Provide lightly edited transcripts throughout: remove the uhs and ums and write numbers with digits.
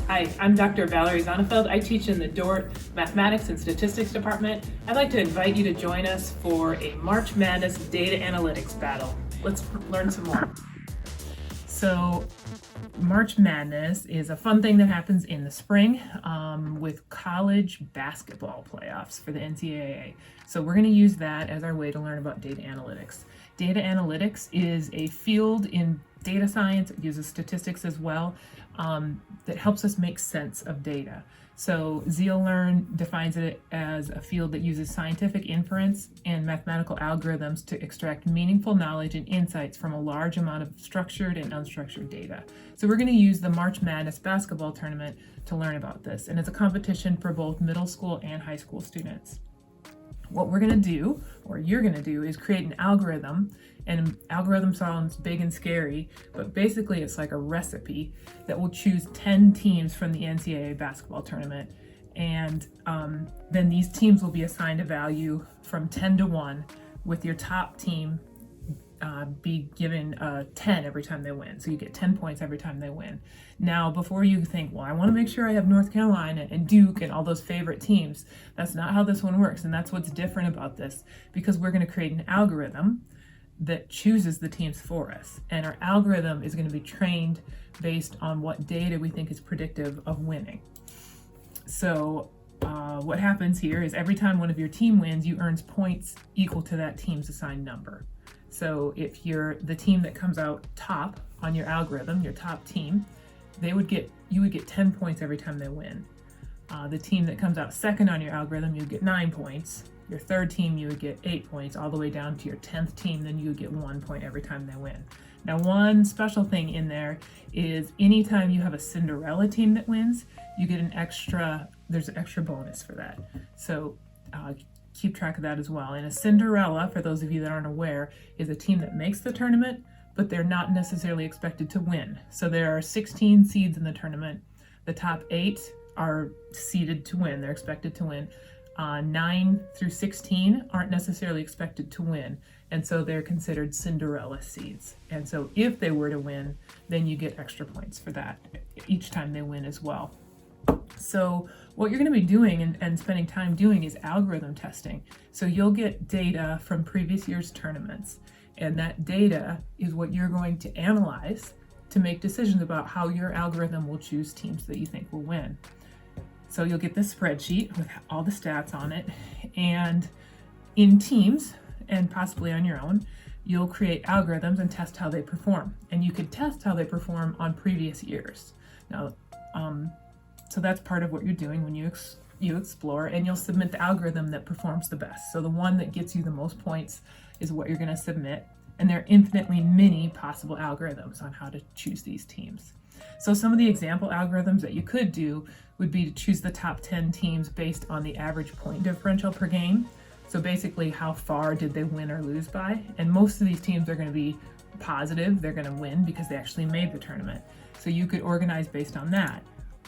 Hi, I'm Dr. Valerie Zonnefeld. I teach in the Dordt Mathematics and Statistics Department. I'd like to invite you to join us for a March Madness data analytics battle. Let's learn some more. So, March Madness is a fun thing that happens in the spring with college basketball playoffs for the NCAA. So we're going to use that as our way to learn about data analytics. Data analytics is a field in data science. It uses statistics as well that helps us make sense of data. So ZealLearn defines it as a field that uses scientific inference and mathematical algorithms to extract meaningful knowledge and insights from a large amount of structured and unstructured data. So we're going to use the March Madness basketball tournament to learn about this. And it's a competition for both middle school and high school students. What we're going to do, or you're going to do, is create an algorithm. And algorithm sounds big and scary, but basically it's like a recipe that will choose 10 teams from the NCAA basketball tournament. And then these teams will be assigned a value from 10 to 1, with your top team be given 10 every time they win. So you get 10 points every time they win. Now, before you think, well, I want to make sure I have North Carolina and Duke and all those favorite teams, that's not how this one works. And that's what's different about this, because we're going to create an algorithm that chooses the teams for us. And our algorithm is going to be trained based on what data we think is predictive of winning. So what happens here is every time one of your team wins, you earn points equal to that team's assigned number. So if you're the team that comes out top on your algorithm, your top team, you would get 10 points every time they win. The team that comes out second on your algorithm, you get 9 points. Your third team, you would get 8 points, all the way down to your 10th team, then you would get 1 point every time they win. Now, one special thing in there is anytime you have a Cinderella team that wins, you get there's an extra bonus for that. So keep track of that as well. And a Cinderella, for those of you that aren't aware, is a team that makes the tournament, but they're not necessarily expected to win. So there are 16 seeds in the tournament. The top 8 are seeded to win. They're expected to win. 9 through 16 aren't necessarily expected to win, and so they're considered Cinderella seeds. And so if they were to win, then you get extra points for that each time they win as well. So what you're going to be doing and spending time doing is algorithm testing. So you'll get data from previous year's tournaments, and that data is what you're going to analyze to make decisions about how your algorithm will choose teams that you think will win. So you'll get this spreadsheet with all the stats on it, and in teams, and possibly on your own, you'll create algorithms and test how they perform. And you could test how they perform on previous years. Now, so that's part of what you're doing when you explore, and you'll submit the algorithm that performs the best. So the one that gets you the most points is what you're going to submit. And there are infinitely many possible algorithms on how to choose these teams. So some of the example algorithms that you could do would be to choose the top 10 teams based on the average point differential per game. So basically, how far did they win or lose by? And most of these teams are going to be positive. They're going to win because they actually made the tournament. So you could organize based on that.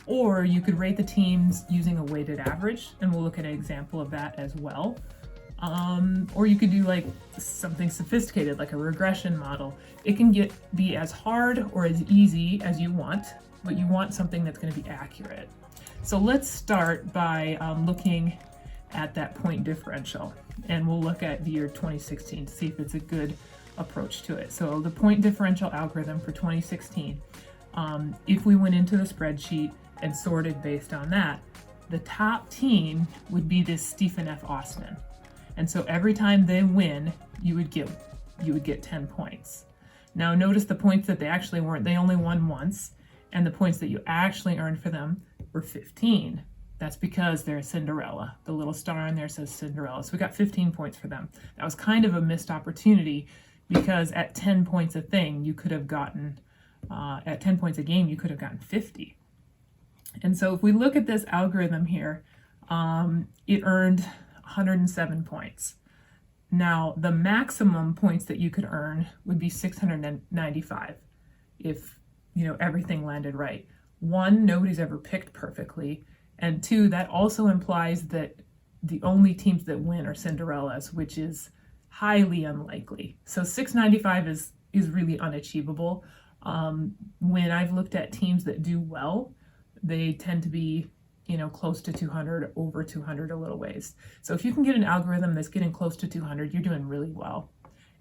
Or you could rate the teams using a weighted average, and we'll look at an example of that as well. Or you could do like something sophisticated, like a regression model. It can be as hard or as easy as you want, but you want something that's going to be accurate. So let's start by looking at that point differential, and we'll look at the year 2016 to see if it's a good approach to it. So the point differential algorithm for 2016, if we went into the spreadsheet and sorted based on that, the top team would be this Stephen F. Austin. And so every time they win, you would get 10 points. Now notice the points that they only won once, and the points that you actually earned for them were 15. That's because they're Cinderella. The little star in there says Cinderella. So we got 15 points for them. That was kind of a missed opportunity, because at 10 points a thing, you could have gotten, at 10 points a game, you could have gotten 50. And so if we look at this algorithm here, it earned 107 points. Now, the maximum points that you could earn would be 695 if, everything landed right. 1, nobody's ever picked perfectly. And 2, that also implies that the only teams that win are Cinderellas, which is highly unlikely. So 695 is really unachievable. When I've looked at teams that do well, they tend to be, close to 200, over 200 a little ways. So if you can get an algorithm that's getting close to 200, you're doing really well.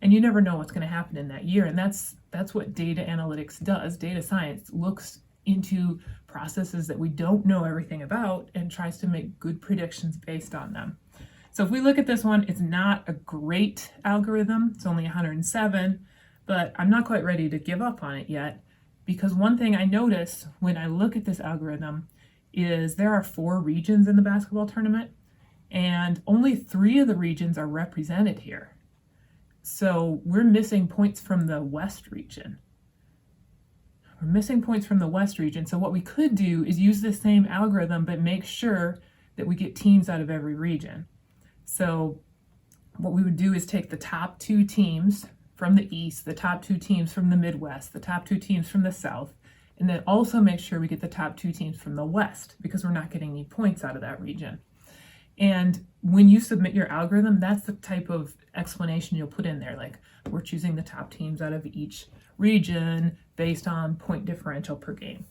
And you never know what's going to happen in that year. And that's what data analytics does. Data science looks into processes that we don't know everything about and tries to make good predictions based on them. So if we look at this one, it's not a great algorithm. It's only 107, but I'm not quite ready to give up on it yet, because one thing I notice when I look at this algorithm is there are 4 regions in the basketball tournament, and only 3 of the regions are represented here. So we're missing points from the West region. We're missing points from the West region. So what we could do is use the same algorithm, but make sure that we get teams out of every region. So what we would do is take the top 2 teams from the East, the top 2 teams from the Midwest, the top 2 teams from the South, and then also make sure we get the top 2 teams from the West, because we're not getting any points out of that region. And when you submit your algorithm, that's the type of explanation you'll put in there. Like, we're choosing the top teams out of each region based on point differential per game.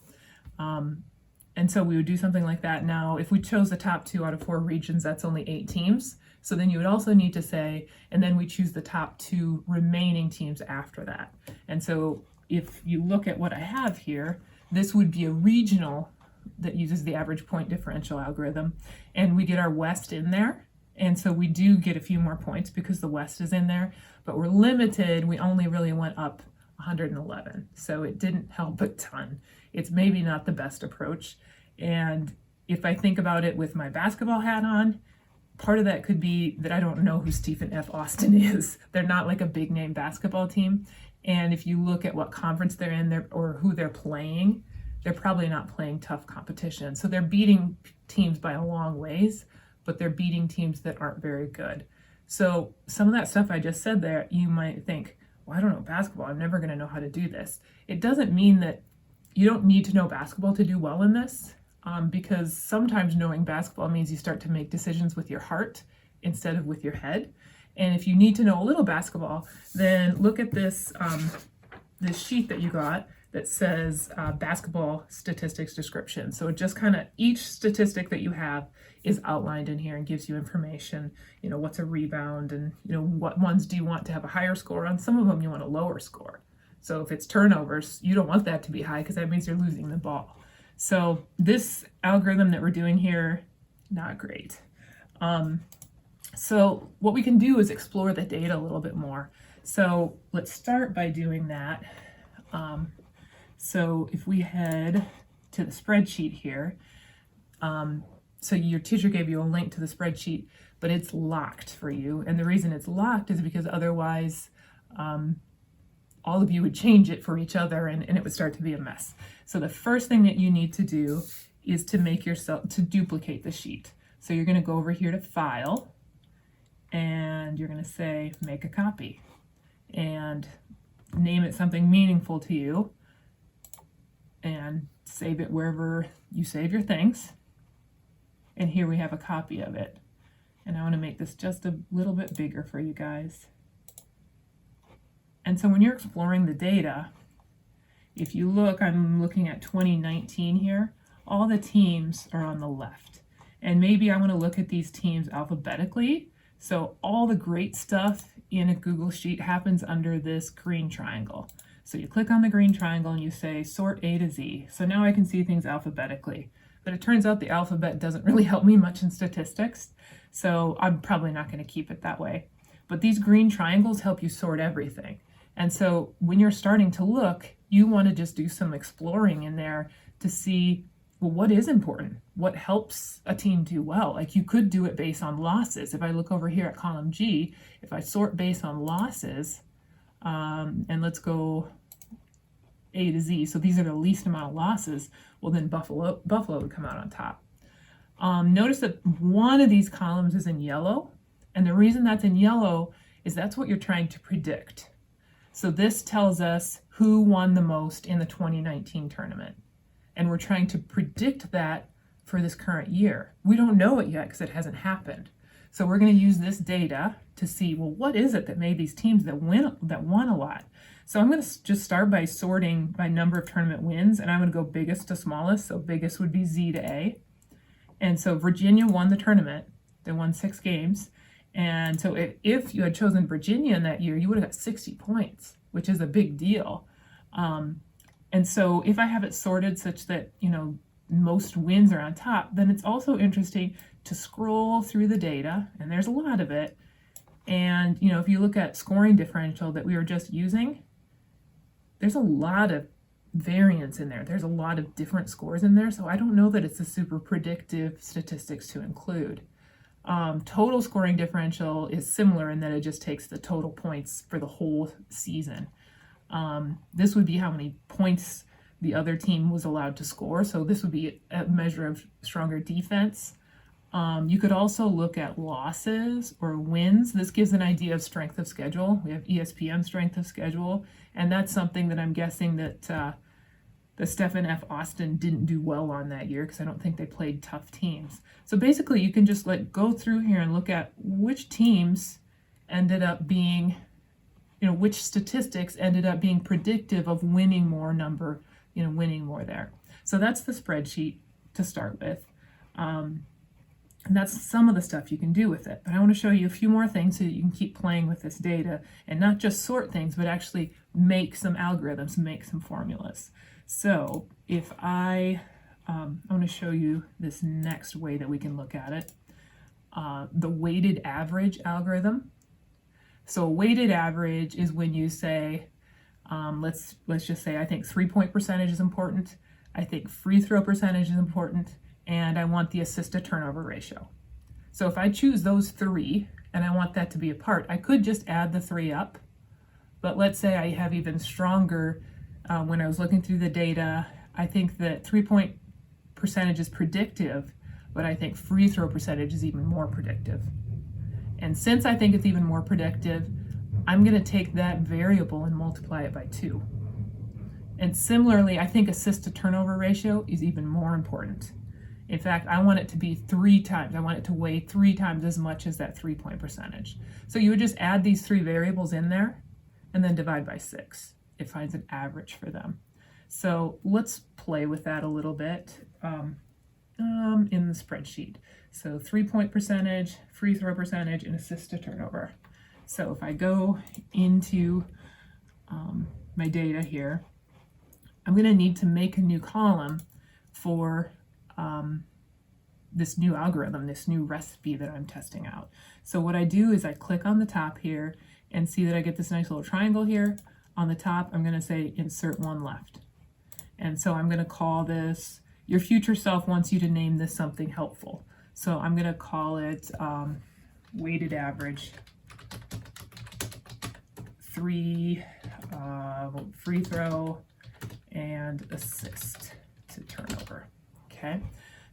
And so we would do something like that. Now, if we chose the top 2 out of 4 regions, that's only 8 teams. So then you would also need to say, and then we choose the top 2 remaining teams after that. And so if you look at what I have here, this would be a regional that uses the average point differential algorithm, and we get our West in there. And so we do get a few more points because the West is in there, but we're limited. We only really went up 111. So it didn't help a ton. It's maybe not the best approach. And if I think about it with my basketball hat on, part of that could be that I don't know who Stephen F. Austin is. They're not like a big name basketball team. And if you look at what conference they're in or who they're playing, they're probably not playing tough competition. So they're beating teams by a long ways, but they're beating teams that aren't very good. So some of that stuff I just said there, you might think, well, I don't know basketball. I'm never going to know how to do this. It doesn't mean that you don't need to know basketball to do well in this, because sometimes knowing basketball means you start to make decisions with your heart instead of with your head. And if you need to know a little basketball, then look at this sheet that you got that says basketball statistics description. So it just kind of, each statistic that you have is outlined in here and gives you information, what's a rebound, and what ones do you want to have a higher score on. Some of them you want a lower score. So if it's turnovers, you don't want that to be high because that means you're losing the ball. So this algorithm that we're doing here, not great. So what we can do is explore the data a little bit more. So let's start by doing that. So if we head to the spreadsheet here, so your teacher gave you a link to the spreadsheet, but it's locked for you. And the reason it's locked is because otherwise all of you would change it for each other and it would start to be a mess. So the first thing that you need to do is to duplicate the sheet. So you're going to go over here to File, and you're going to say make a copy and name it something meaningful to you and save it wherever you save your things. And here we have a copy of it. And I want to make this just a little bit bigger for you guys. And so when you're exploring the data, if you look, I'm looking at 2019 here, all the teams are on the left. And maybe I want to look at these teams alphabetically. So all the great stuff in a Google Sheet happens under this green triangle. So you click on the green triangle and you say sort A to Z. So now I can see things alphabetically. But it turns out the alphabet doesn't really help me much in statistics. So I'm probably not going to keep it that way. But these green triangles help you sort everything. And so when you're starting to look, you want to just do some exploring in there to see, well, what is important? What helps a team do well? Like, you could do it based on losses. If I look over here at column G, if I sort based on losses, and let's go A to Z, so these are the least amount of losses, well then Buffalo would come out on top. Notice that one of these columns is in yellow, and the reason that's in yellow is that's what you're trying to predict. So this tells us who won the most in the 2019 tournament. And we're trying to predict that for this current year. We don't know it yet because it hasn't happened. So we're going to use this data to see, well, what is it that made these teams that won a lot? So I'm going to just start by sorting by number of tournament wins, and I'm going to go biggest to smallest. So biggest would be Z to A. And so Virginia won the tournament. They won 6 games. And so if you had chosen Virginia in that year, you would have got 60 points, which is a big deal. And so if I have it sorted such that, most wins are on top, then it's also interesting to scroll through the data, and there's a lot of it. And, if you look at scoring differential that we were just using, there's a lot of variance in there. There's a lot of different scores in there, so I don't know that it's a super predictive statistics to include. Total scoring differential is similar in that it just takes the total points for the whole season. This would be how many points the other team was allowed to score, so this would be a measure of stronger defense. You could also look at losses or wins. This gives an idea of strength of schedule. We have ESPN strength of schedule, and that's something that I'm guessing that the Stephen F. Austin didn't do well on that year, because I don't think they played tough teams. So basically you can just go through here and look at which teams ended up being, which statistics ended up being predictive of winning more winning more there. So that's the spreadsheet to start with. And that's some of the stuff you can do with it. But I want to show you a few more things so that you can keep playing with this data and not just sort things, but actually make some algorithms, make some formulas. So if I want to show you this next way that we can look at it, the weighted average algorithm. So a weighted average is when you say, let's just say I think 3-point percentage is important, I think free throw percentage is important, and I want the assist to turnover ratio. So if I choose those 3 and I want that to be a part, I could just add the 3 up. But let's say I have even stronger, when I was looking through the data, I think that 3-point percentage is predictive, but I think free throw percentage is even more predictive. And since I think it's even more predictive, I'm going to take that variable and multiply it by 2. And similarly, I think assist to turnover ratio is even more important. In fact, I want it to be 3 times. I want it to weigh 3 times as much as that 3-point percentage. So you would just add these 3 variables in there and then divide by 6. It finds an average for them. So let's play with that a little bit in the spreadsheet. So 3-point percentage, free throw percentage, and assist to turnover. So if I go into my data here, I'm going to need to make a new column for this new algorithm, this new recipe that I'm testing out. So what I do is I click on the top here and see that I get this nice little triangle here. On the top, I'm going to say insert one left. And so I'm going to call this, your future self wants you to name this something helpful. So I'm going to call it weighted average 3 free throw and assist to turnover. Okay,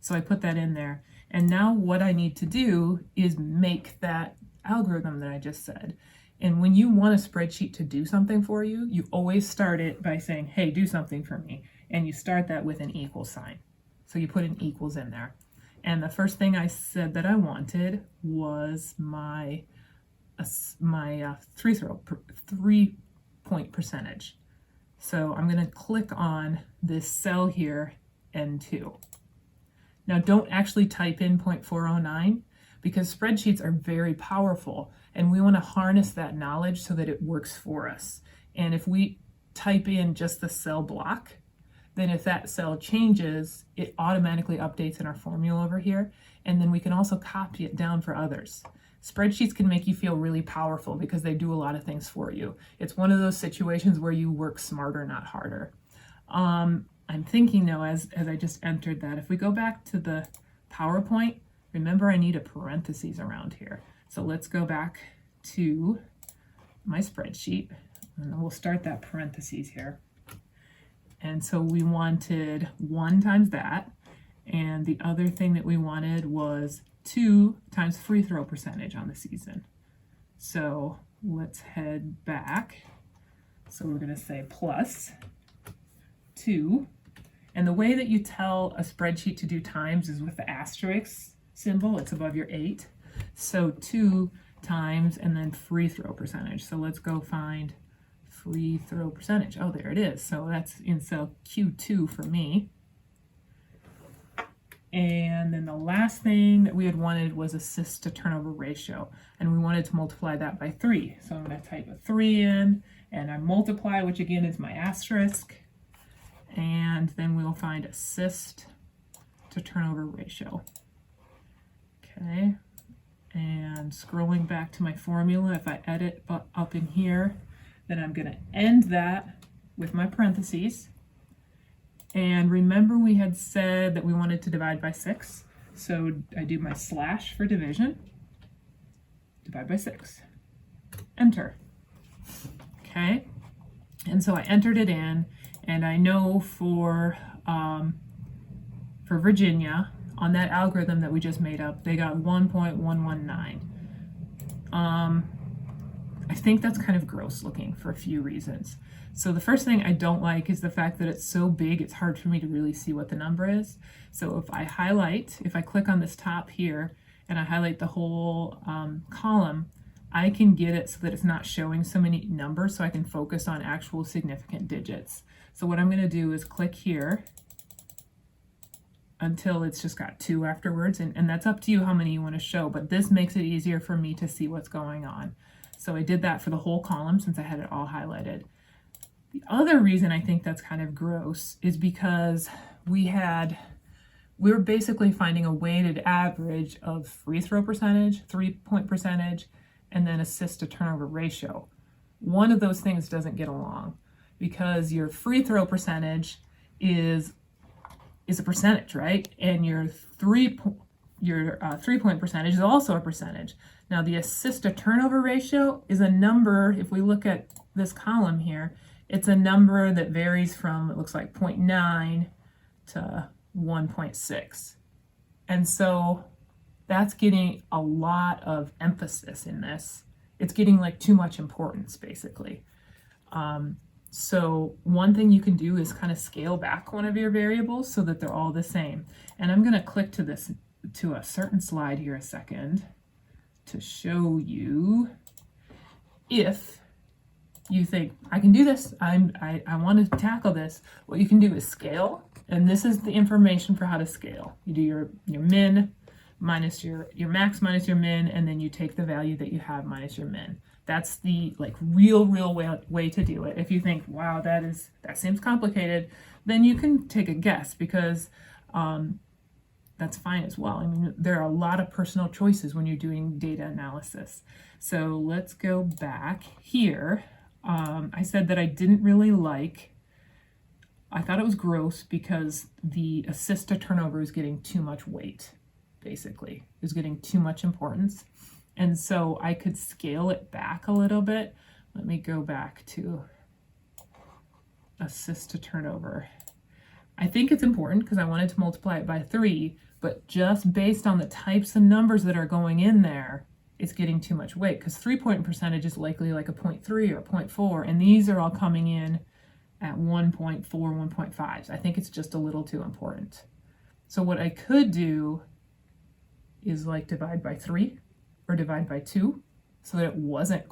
so I put that in there. And now what I need to do is make that algorithm that I just said. And when you want a spreadsheet to do something for you, you always start it by saying, hey, do something for me. And you start that with an equal sign. So you put an equals in there. And the first thing I said that I wanted was my 3-point percentage. So I'm going to click on this cell here, N2. Now don't actually type in 0.409 because spreadsheets are very powerful and we want to harness that knowledge so that it works for us. And if we type in just the cell block, then if that cell changes, it automatically updates in our formula over here. And then we can also copy it down for others. Spreadsheets can make you feel really powerful because they do a lot of things for you. It's one of those situations where you work smarter, not harder. I'm thinking now, as I just entered that, if we go back to the PowerPoint, remember I need a parentheses around here. So let's go back to my spreadsheet and we'll start that parentheses here. And so we wanted 1 times that, and the other thing that we wanted was 2 times free throw percentage on the season. So let's head back. So we're going to say plus 2. And the way that you tell a spreadsheet to do times is with the asterisk symbol. It's above your 8. So 2 times, and then free throw percentage. So let's go find free throw percentage. Oh, there it is. So that's in cell Q2 for me. And then the last thing that we had wanted was assist to turnover ratio, and we wanted to multiply that by 3. So I'm going to type a 3 in, and I multiply, which again is my asterisk, and then we'll find assist to turnover ratio. Okay, and scrolling back to my formula, if I edit up in here, then I'm going to end that with my parentheses. And remember, we had said that we wanted to divide by 6. So I do my slash for division, divide by 6, enter. Okay, and so I entered it in, and I know for Virginia, on that algorithm that we just made up, they got 1.119. I think that's kind of gross looking for a few reasons. So the first thing I don't like is the fact that it's so big, it's hard for me to really see what the number is. So if I click on this top here and I highlight the whole column, I can get it so that it's not showing so many numbers, so I can focus on actual significant digits. So what I'm going to do is click here until it's just got 2 afterwards, and that's up to you how many you want to show, but this makes it easier for me to see what's going on. So I did that for the whole column since I had it all highlighted. The other reason I think that's kind of gross is because we were basically finding a weighted average of free throw percentage, 3-point percentage, and then assist to turnover ratio. One of those things doesn't get along because your free throw percentage is a percentage, right? And your 3-point percentage is also a percentage. Now the assist to turnover ratio is a number. If we look at this column here, it's a number that varies from, it looks like 0.9 to 1.6. And so that's getting a lot of emphasis in this. It's getting like too much importance, basically. So one thing you can do is kind of scale back one of your variables so that they're all the same. And I'm going to click to a certain slide here a second to show you if you think, I can do this, I want to tackle this, what you can do is scale, and this is the information for how to scale. You do your min minus your max minus your min, and then you take the value that you have minus your min. That's the real way to do it. If you think, wow, that seems complicated, then you can take a guess, because that's fine as well. I mean, there are a lot of personal choices when you're doing data analysis. So let's go back here. I said that I didn't really I thought it was gross because the assist to turnover is getting too much weight, basically. It's getting too much importance. And so I could scale it back a little bit. Let me go back to assist to turnover. I think it's important because I wanted to multiply it by 3, but just based on the types of numbers that are going in there, it's getting too much weight, because 3-point percentage is likely like a 0.3 or a 0.4, and these are all coming in at 1.4, 1.5. So I think it's just a little too important. So what I could do is divide by 3 or divide by 2 so that it wasn't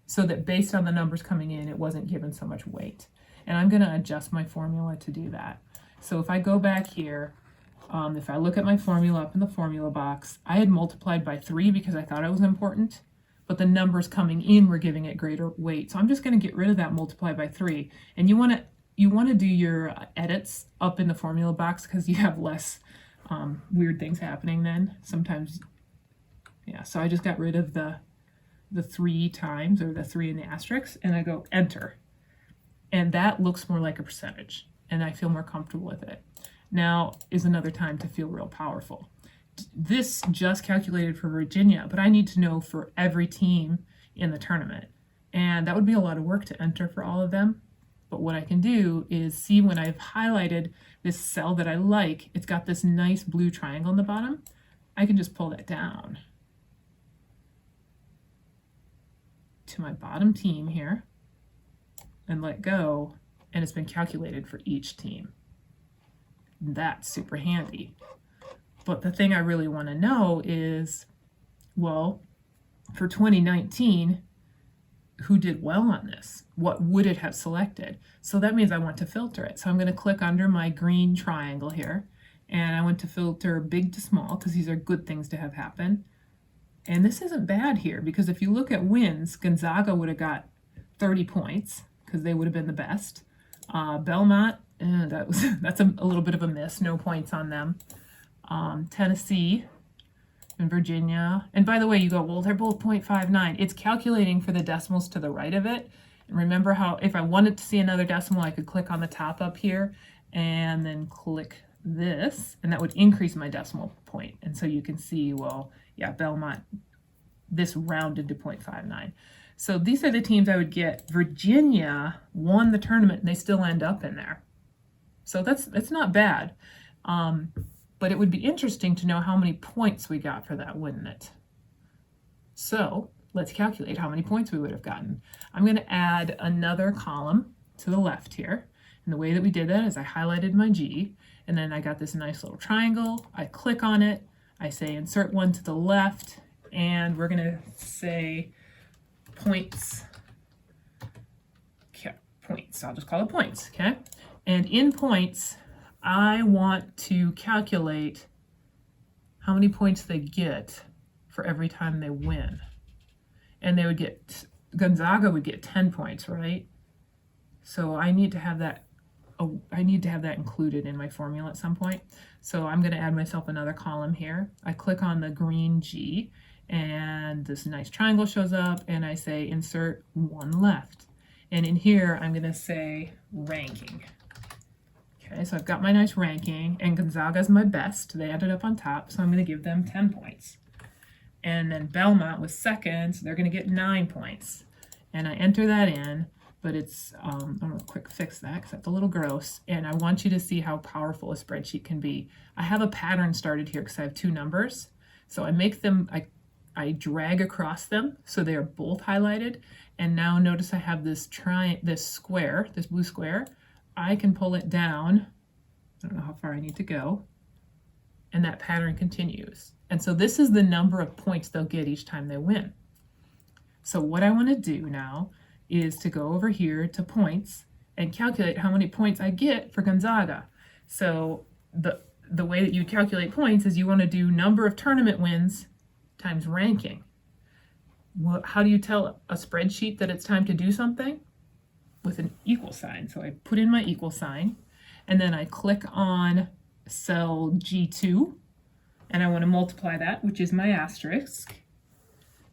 so that based on the numbers coming in, it wasn't given so much weight. And I'm going to adjust my formula to do that. So if I go back here, if I look at my formula up in the formula box, I had multiplied by 3 because I thought it was important, but the numbers coming in were giving it greater weight. So I'm just going to get rid of that multiply by 3. And you want to do your edits up in the formula box because you have less weird things happening then. Sometimes, yeah. So I just got rid of the 3 times, or the 3 in the asterisk, and I go enter. And that looks more like a percentage, and I feel more comfortable with it. Now is another time to feel real powerful. This just calculated for Virginia, but I need to know for every team in the tournament. And that would be a lot of work to enter for all of them. But what I can do is see when I've highlighted this cell that I like, it's got this nice blue triangle in the bottom. I can just pull that down to my bottom team here and let go, and it's been calculated for each team. That's super handy. But the thing I really want to know is, well, for 2019, who did well on this? What would it have selected? So that means I want to filter it. So I'm going to click under my green triangle here, and I want to filter big to small because these are good things to have happen. And this isn't bad here because if you look at wins, Gonzaga would have got 30 points because they would have been the best. Belmont, that's a little bit of a miss, no points on them. Tennessee and Virginia. And by the way, you go, well, they're both 0.59. It's calculating for the decimals to the right of it. And remember how if I wanted to see another decimal, I could click on the top up here and then click this, and that would increase my decimal point. And so you can see, well, yeah, Belmont, this rounded to 0.59. So these are the teams I would get. Virginia won the tournament and they still end up in there. So that's not bad. But it would be interesting to know how many points we got for that, wouldn't it? So let's calculate how many points we would have gotten. I'm going to add another column to the left here. And the way that we did that is I highlighted my G, and then I got this nice little triangle. I click on it. I say insert one to the left, and we're going to say points. Okay, points. I'll just call it points, okay? And in points, I want to calculate how many points they get for every time they win. And they would get, Gonzaga would get 10 points, right? So I need to have that, included in my formula at some point. So I'm going to add myself another column here. I click on the green G, and this nice triangle shows up, and I say insert one left. And in here, I'm going to say ranking. Okay, so I've got my nice ranking, and Gonzaga's my best. They ended up on top, so I'm going to give them 10 points. And then Belmont was second, so they're going to get 9 points. And I enter that in, but it's, I'm going to quick fix that because that's a little gross. And I want you to see how powerful a spreadsheet can be. I have a pattern started here because I have two numbers. So I make them, I drag across them so they are both highlighted. And now notice I have this square, this blue square. I can pull it down. I don't know how far I need to go. And that pattern continues. And so this is the number of points they'll get each time they win. So what I want to do now is to go over here to points and calculate how many points I get for Gonzaga. So the way that you calculate points is you want to do number of tournament wins times ranking. Well, how do you tell a spreadsheet that it's time to do something? With an equal sign. So I put in my equal sign, and then I click on cell G2, and I want to multiply that, which is my asterisk,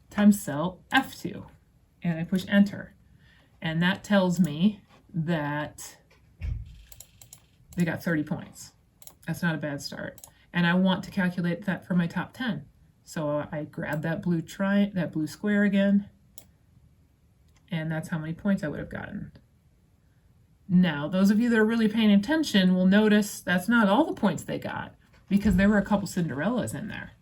times cell F2, and I push enter. And that tells me that they got 30 points. That's not a bad start. And I want to calculate that for my top 10. So I grab that blue square again, and that's how many points I would have gotten. Now, those of you that are really paying attention will notice that's not all the points they got because there were a couple Cinderellas in there.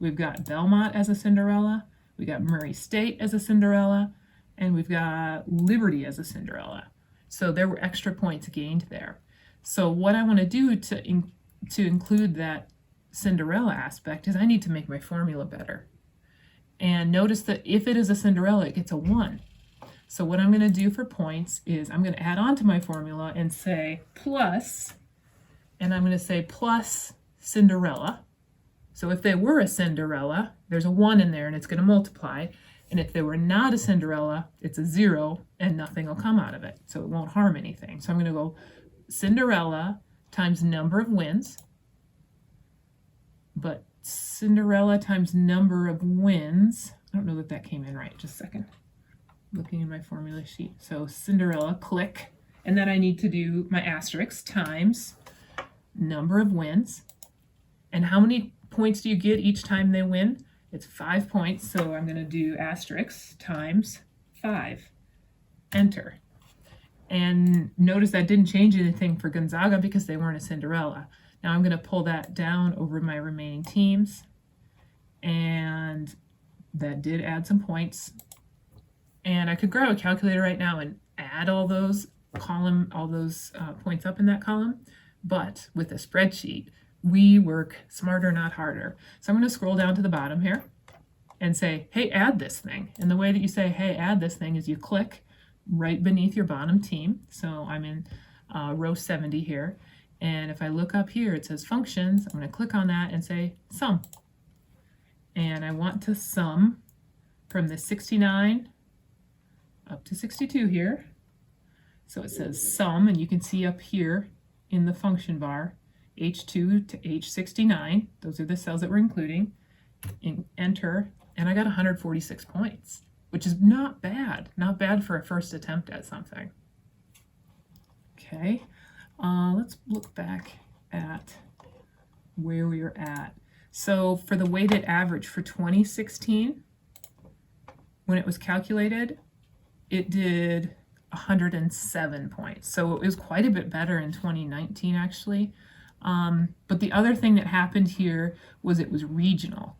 We've got Belmont as a Cinderella, we got Murray State as a Cinderella, and we've got Liberty as a Cinderella. So there were extra points gained there. So what I want to do to include that Cinderella aspect is I need to make my formula better. And notice that if it is a Cinderella, it gets a 1. So what I'm going to do for points is I'm going to add on to my formula and say plus, and I'm going to say plus Cinderella. So if they were a Cinderella, there's a 1 in there and it's going to multiply. And if they were not a Cinderella, it's a 0 and nothing will come out of it. So it won't harm anything. So I'm going to go Cinderella times number of wins, but Cinderella times number of wins. I don't know that came in right. Just a second. Looking in my formula sheet. So Cinderella, click, and then I need to do my asterisk times number of wins. And how many points do you get each time they win? It's 5 points, so I'm going to do asterisk times 5. Enter. And notice that didn't change anything for Gonzaga because they weren't a Cinderella. Now I'm going to pull that down over my remaining teams, and that did add some points. And I could grab a calculator right now and add all those points up in that column. But with a spreadsheet, we work smarter, not harder. So I'm going to scroll down to the bottom here. and say, hey, add this thing. And the way that you say, hey, add this thing is you click right beneath your bottom team. So I'm in row 70 here. And if I look up here, it says functions. I'm going to click on that and say sum. And I want to sum from the 69 up to 62 here. So it says sum, and you can see up here in the function bar, H2 to H69. Those are the cells that we're including. Enter, and I got 146 points, which is not bad. Not bad for a first attempt at something. Okay, let's look back at where we were at. So for the weighted average for 2016, when it was calculated, it did 107 points. So it was quite a bit better in 2019, actually. But the other thing that happened here was it was regional.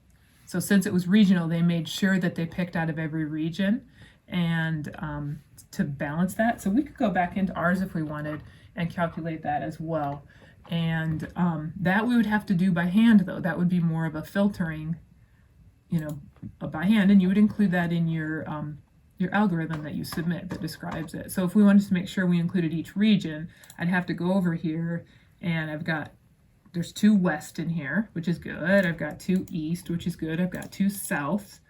So since it was regional, they made sure that they picked out of every region and to balance that. So we could go back into ours if we wanted and calculate that as well. And that we would have to do by hand, though. That would be more of a filtering, by hand, and you would include that in your algorithm that you submit that describes it. So if we wanted to make sure we included each region, I'd have to go over here, and there's 2 west in here, which is good. I've got 2 east, which is good. I've got 2 south,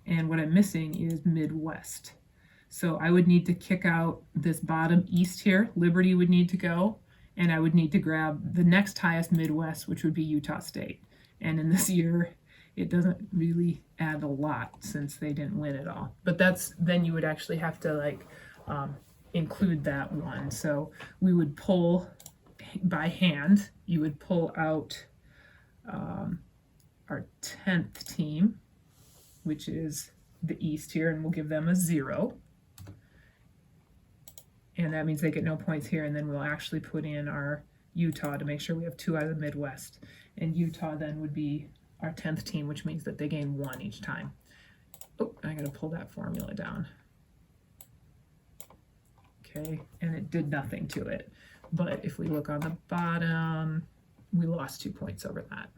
and what I'm missing is Midwest. So I would need to kick out this bottom east here. Liberty would need to go, and I would need to grab the next highest Midwest, which would be Utah State. And in this year, it doesn't really add a lot since they didn't win it all. But then you would actually have to include that one. So we would pull by hand. You would pull out our 10th team, which is the East here, and we'll give them a 0. And that means they get no points here, and then we'll actually put in our Utah to make sure we have 2 out of the Midwest. And Utah then would be our 10th team, which means that they gain 1 each time. Oh, I gotta pull that formula down. Okay, and it did nothing to it. But if we look on the bottom, we lost 2 points over that.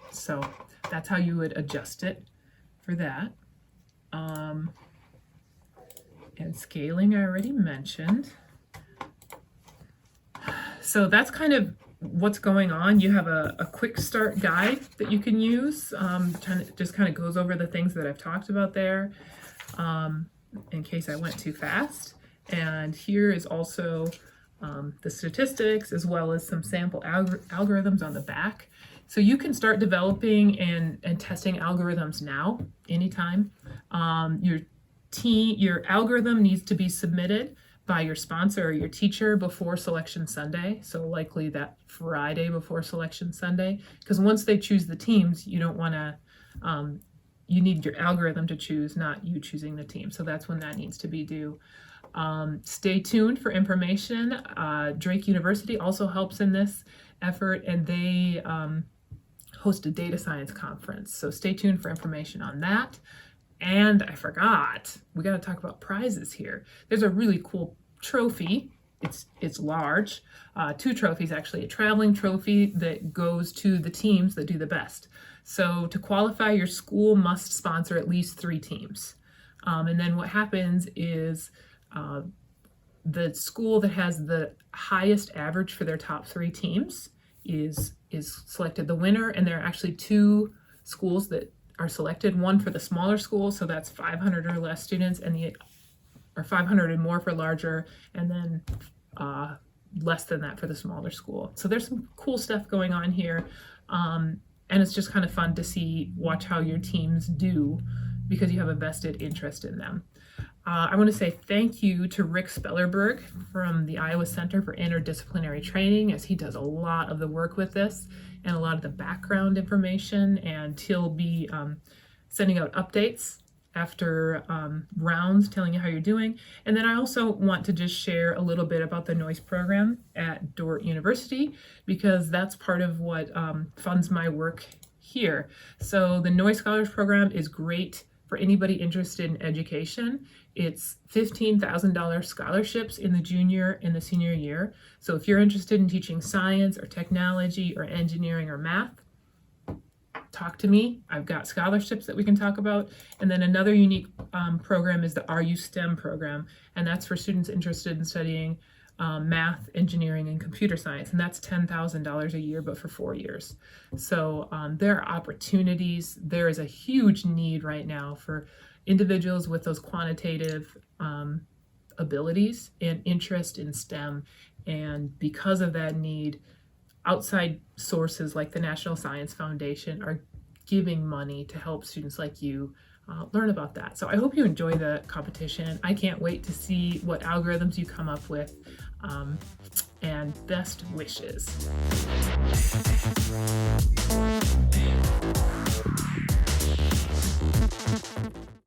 So that's how you would adjust it for that. And scaling I already mentioned. So that's kind of what's going on. You have a quick start guide that you can use. Just kind of goes over the things that I've talked about there in case I went too fast. And here is also the statistics as well as some sample algorithms on the back. So you can start developing and testing algorithms now, anytime. Your algorithm needs to be submitted by your sponsor or your teacher before Selection Sunday, so likely that Friday before Selection Sunday, because once they choose the teams, you don't want to, you need your algorithm to choose, not you choosing the team. So that's when that needs to be due. Stay tuned for information. Drake University also helps in this effort, and they host a data science conference. So stay tuned for information on that. And I forgot, we got to talk about prizes here. There's a really cool trophy. It's large, 2 trophies actually, a traveling trophy that goes to the teams that do the best. So to qualify, your school must sponsor at least 3 teams. And then what happens is the school that has the highest average for their top 3 teams is selected the winner, and there are actually 2 schools that are selected, one for the smaller school, so that's 500 or less students, and or 500 and more for larger, and then less than that for the smaller school. So there's some cool stuff going on here, and it's just kind of fun to watch how your teams do because you have a vested interest in them. I want to say thank you to Rick Spellerberg from the Iowa Center for Interdisciplinary Training, as he does a lot of the work with this and a lot of the background information, and he'll be sending out updates after rounds telling you how you're doing. And then I also want to just share a little bit about the NOISE program at Dordt University, because that's part of what funds my work here. So the NOISE Scholars Program is great for anybody interested in education. It's $15,000 scholarships in the junior and the senior year. So if you're interested in teaching science or technology or engineering or math, talk to me. I've got scholarships that we can talk about. And then another unique program is the RU STEM program, and that's for students interested in studying math, engineering, and computer science, and that's $10,000 a year, but for 4 years. So there are opportunities. There is a huge need right now for individuals with those quantitative abilities and interest in STEM, and because of that need, outside sources like the National Science Foundation are giving money to help students like you learn about that. So I hope you enjoy the competition. I can't wait to see what algorithms you come up with, and best wishes.